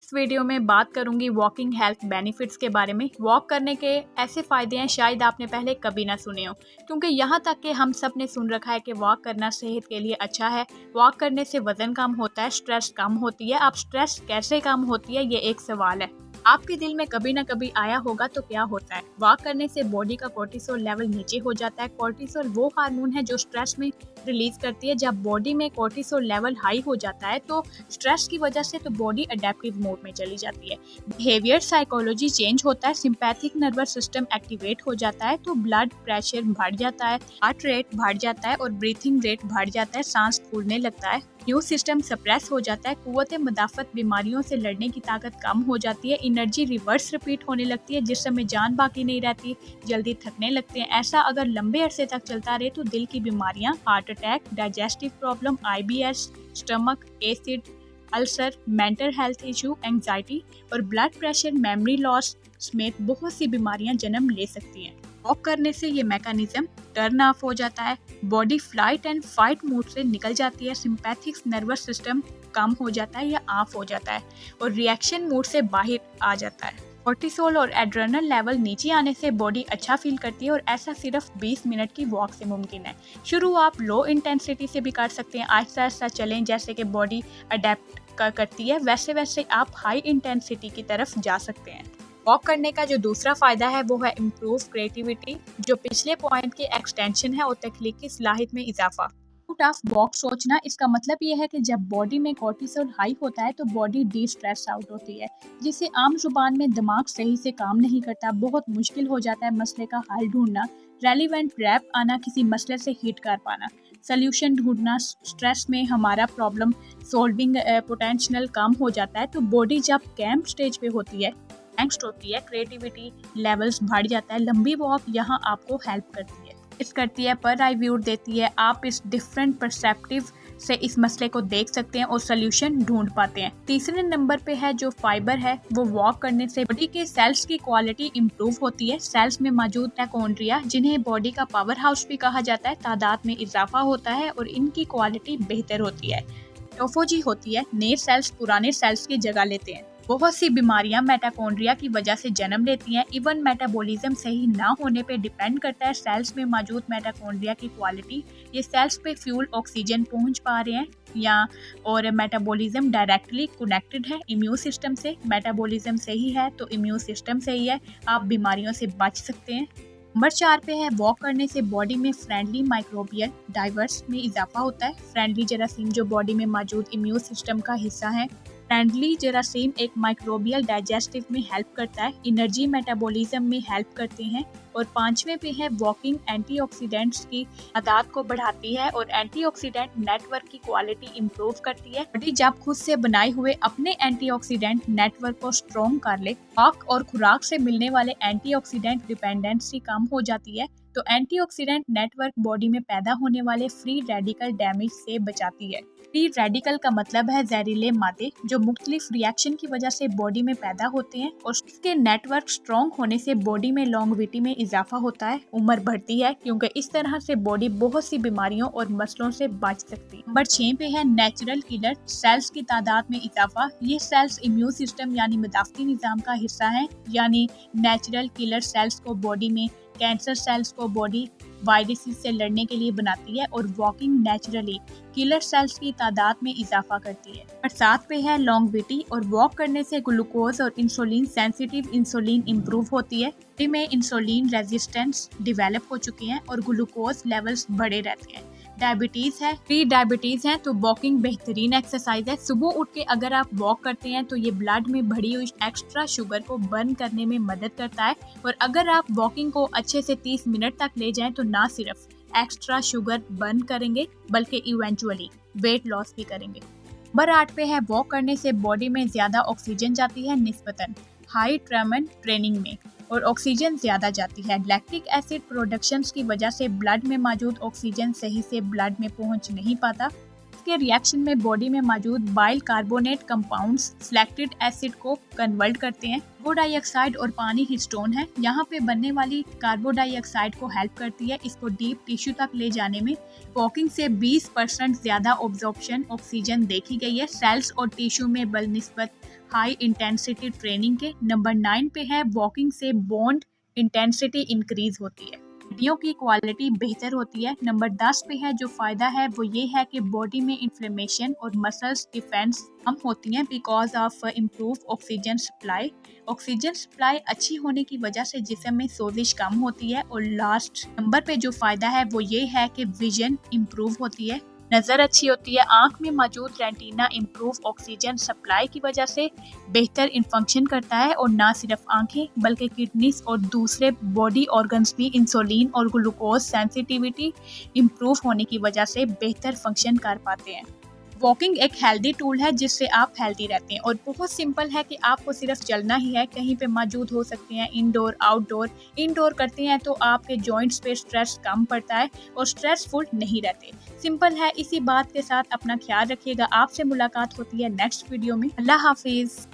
इस वीडियो में बात करूंगी वॉकिंग हेल्थ बेनिफिट्स के बारे में। वॉक करने के ऐसे फ़ायदे हैं शायद आपने पहले कभी ना सुने हो, क्योंकि यहाँ तक कि हम सब ने सुन रखा है कि वॉक करना सेहत के लिए अच्छा है। वॉक करने से वज़न कम होता है, स्ट्रेस कम होती है। अब स्ट्रेस कैसे कम होती है, ये एक सवाल है। आपके दिल में कभी ना कभी आया होगा तो क्या होता है, वॉक करने से बॉडी का कोर्टिसोल लेवल नीचे हो जाता है। कोर्टिसोल वो हार्मोन है जो स्ट्रेस में रिलीज करती है। जब बॉडी में कोर्टिसोल लेवल हाई हो जाता है तो स्ट्रेस की वजह से तो बॉडी अडेप्टिव मोड में चली जाती है। बिहेवियर साइकोलॉजी चेंज होता है, सिंपैथिक नर्वस सिस्टम एक्टिवेट हो जाता है, तो ब्लड प्रेशर बढ़ जाता है, हार्ट रेट बढ़ जाता है और ब्रीथिंग रेट बढ़ जाता है, सांस फूलने लगता है। इम्यून सिस्टम सप्रेस हो जाता है, कुव्वत मदाफत बीमारियों से लड़ने की ताकत कम हो जाती है, एनर्जी रिवर्स रिपीट होने लगती है, जिससे में जान बाकी नहीं रहती, जल्दी थकने लगते हैं। ऐसा अगर लंबे अरसे तक चलता रहे तो दिल की बीमारियां, heart attack, digestive problem, IBS, stomach, acid, ulcer, mental health issue, anxiety और ब्लड प्रेशर, मेमोरी लॉस समेत बहुत सी बीमारियां जन्म ले सकती हैं। वॉक करने से ये मैकेनिज्म टर्न ऑफ हो जाता है, body flight and fight mode से निकल जाती है, सिंपैथिक नर्वस सिस्टम कम हो जाता है या ऑफ हो जाता है और रिएक्शन मोड से बाहर आ जाता है। कोर्टिसोल और एड्रेनल लेवल नीचे आने से बॉडी अच्छा फील करती है और ऐसा सिर्फ 20 मिनट की वॉक से मुमकिन है। शुरू आप लो इंटेंसिटी से भी कर सकते हैं, आहिस्ता आहिस्ता चलें, जैसे कि बॉडी अडेप्ट करती है वैसे वैसे आप हाई इंटेंसिटी की तरफ जा सकते हैं। वॉक करने का जो दूसरा फायदा है वो है इम्प्रूव क्रिएटिविटी, जो पिछले पॉइंट की एक्सटेंशन है, और तख्लीकी सलाहियत में इजाफा। आउट ऑफ बॉक्स सोचना, इसका मतलब ये है कि जब बॉडी में कोर्टिसोल हाई होता है तो बॉडी डी स्ट्रेस आउट होती है, जिससे आम जुबान में दिमाग सही से काम नहीं करता, बहुत मुश्किल हो जाता है मसले का हल ढूंढना, रेलिवेंट रैप आना, किसी मसले से हिट कर पाना, सोल्यूशन ढूंढना। स्ट्रेस में हमारा प्रॉब्लम सॉल्विंग पोटेंशियल कम हो जाता है, तो बॉडी जब कैम्प स्टेज पे होती है, एंग्स्ट होती है, क्रिएटिविटी लेवल्स बढ़ जाता है। लंबी वॉक यहाँ आपको हेल्प करती है, पर आई व्यू देती है। आप इस डिफरेंट परसेप्टिव से इस मसले को देख सकते हैं और सोल्यूशन ढूंढ पाते हैं। तीसरे नंबर पे है जो फाइबर है, वो वॉक करने से बॉडी के सेल्स की क्वालिटी इंप्रूव होती है। सेल्स में मौजूद माइटोकॉन्ड्रिया, जिन्हें बॉडी का पावर हाउस भी कहा जाता है, तादाद में इजाफा होता है और इनकी क्वालिटी बेहतर होती है। ऑटोफेजी होती है, नए सेल्स पुराने सेल्स की जगह लेते हैं। बहुत सी बीमारियां माइटोकॉन्ड्रिया की वजह से जन्म लेती हैं। इवन मेटाबॉलिज्म सही ना होने पे डिपेंड करता है सेल्स में मौजूद माइटोकॉन्ड्रिया की क्वालिटी। ये सेल्स पे फ्यूल ऑक्सीजन पहुंच पा रहे हैं या और मेटाबॉलिज्म डायरेक्टली कनेक्टेड है इम्यून सिस्टम से। मेटाबॉलिज्म सही है तो इम्यून सिस्टम सही है, आप बीमारियों से बच सकते हैं। नंबर 4 पे है वॉक करने से बॉडी में फ्रेंडली माइक्रोबियल डाइवर्स में इजाफा होता है। फ्रेंडली जरासीम जो बॉडी में मौजूद इम्यून सिस्टम का हिस्सा है। फ्रेंडली जरासीम एक माइक्रोबियल डाइजेस्टिव में हेल्प करता है, एनर्जी मेटाबॉलिज्म में हेल्प करते हैं। और 5वें पे है वॉकिंग एंटीऑक्सीडेंट्स की तादाद को बढ़ाती है और एंटीऑक्सीडेंट नेटवर्क की क्वालिटी इंप्रूव करती है। बॉडी जब खुद से बनाए हुए अपने एंटीऑक्सीडेंट नेटवर्क को स्ट्रॉन्ग कर ले, वॉक और खुराक से मिलने वाले एंटीऑक्सीडेंट डिपेंडेंसी कम हो जाती है, तो एंटीऑक्सीडेंट नेटवर्क बॉडी में पैदा होने वाले फ्री रेडिकल डैमेज से बचाती है। फ्री रेडिकल का मतलब है जहरीले मादे जो मुख्तलिफ रिएक्शन की वजह से बॉडी में पैदा होते हैं, और इसके नेटवर्क स्ट्रॉन्ग होने से बॉडी में लॉन्गेविटी में इजाफा होता है, उम्र बढ़ती है, क्योंकि इस तरह से बॉडी बहुत सी बीमारियों और मसलों से बच सकती है। नंबर 6 पे है नेचुरल किलर सेल्स की तादाद में इजाफा। ये सेल्स इम्यून सिस्टम यानी मदाफती निजाम का हिस्सा है, यानी नेचुरल किलर सेल्स को बॉडी में कैंसर सेल्स को बॉडी वायरसेस से लड़ने के लिए बनाती है, और वॉकिंग नेचुरली किलर सेल्स की तादाद में इजाफा करती है। और 7 पे है लॉन्गेविटी, और वॉक करने से ग्लूकोज और इंसुलिन सेंसिटिव इंसुलिन इंप्रूव होती है। बॉडी में इंसुलिन रेजिस्टेंस डेवलप हो चुकी है और ग्लूकोज लेवल्स बढ़े रहते हैं। डायबिटीज़ है, प्री डायबिटीज़ है, तो वॉकिंग बेहतरीन एक्सरसाइज है। सुबह उठ के अगर आप वॉक करते हैं तो ये ब्लड में बढ़ी हुई एक्स्ट्रा शुगर को बर्न करने में मदद करता है, और अगर आप वॉकिंग को अच्छे से 30 मिनट तक ले जाएं तो ना सिर्फ एक्स्ट्रा शुगर बर्न करेंगे बल्कि इवेंचुअली वेट लॉस भी करेंगे। नंबर 8 पे है वॉक करने से बॉडी में ज़्यादा ऑक्सीजन जाती है निस्बतन हाई ट्रेनिंग में, और ऑक्सीजन ज़्यादा जाती है। लैक्टिक एसिड प्रोडक्शंस की वजह से ब्लड में मौजूद ऑक्सीजन सही से ब्लड में पहुंच नहीं पाता, के रिएक्शन में बॉडी में मौजूद bile carbonate compounds selected acid को कन्वर्ट करते हैं। कार्बन डाइऑक्साइड और पानी हिस्टोन है। यहाँ पे बनने वाली कार्बन डाइऑक्साइड को हेल्प करती है इसको डीप टिश्यू तक ले जाने में। वॉकिंग से 20% ज्यादा ऑब्जॉर्प्शन ऑक्सीजन देखी गई है सेल्स और टिश्यू में बनिस्बत हाई इंटेंसिटी ट्रेनिंग के। नंबर 9 पे है वॉकिंग से बोन इंटेंसिटी इंक्रीज होती है, हड्डियों की क्वालिटी बेहतर होती है। नंबर 10 पे है जो फायदा है वो ये है कि बॉडी में इन्फ्लेमेशन और मसल्स डिफेंस कम होती हैं because of improve oxygen supply. Oxygen supply अच्छी होने की वजह से जिस्म में सोजिश कम होती है। और लास्ट नंबर पे जो फायदा है वो ये है कि विजन इम्प्रूव होती है, नज़र अच्छी होती है। आंख में मौजूद रेटिना इम्प्रूव ऑक्सीजन सप्लाई की वजह से बेहतर फंक्शन करता है। और ना सिर्फ आंखें बल्कि किडनीज और दूसरे बॉडी ऑर्गन्स भी इंसुलिन और ग्लूकोज सेंसिटिविटी इम्प्रूव होने की वजह से बेहतर फंक्शन कर पाते हैं। वॉकिंग एक हेल्दी टूल है जिससे आप हेल्दी रहते हैं और बहुत सिंपल है कि आपको सिर्फ चलना ही है। कहीं पे मौजूद हो सकते हैं इंडोर आउटडोर। इंडोर करते हैं तो आपके जॉइंट्स पे स्ट्रेस कम पड़ता है और स्ट्रेसफुल नहीं रहते। सिंपल है। इसी बात के साथ अपना ख्याल रखिएगा। आपसे मुलाकात होती है नेक्स्ट वीडियो में। अल्लाह हाफिज।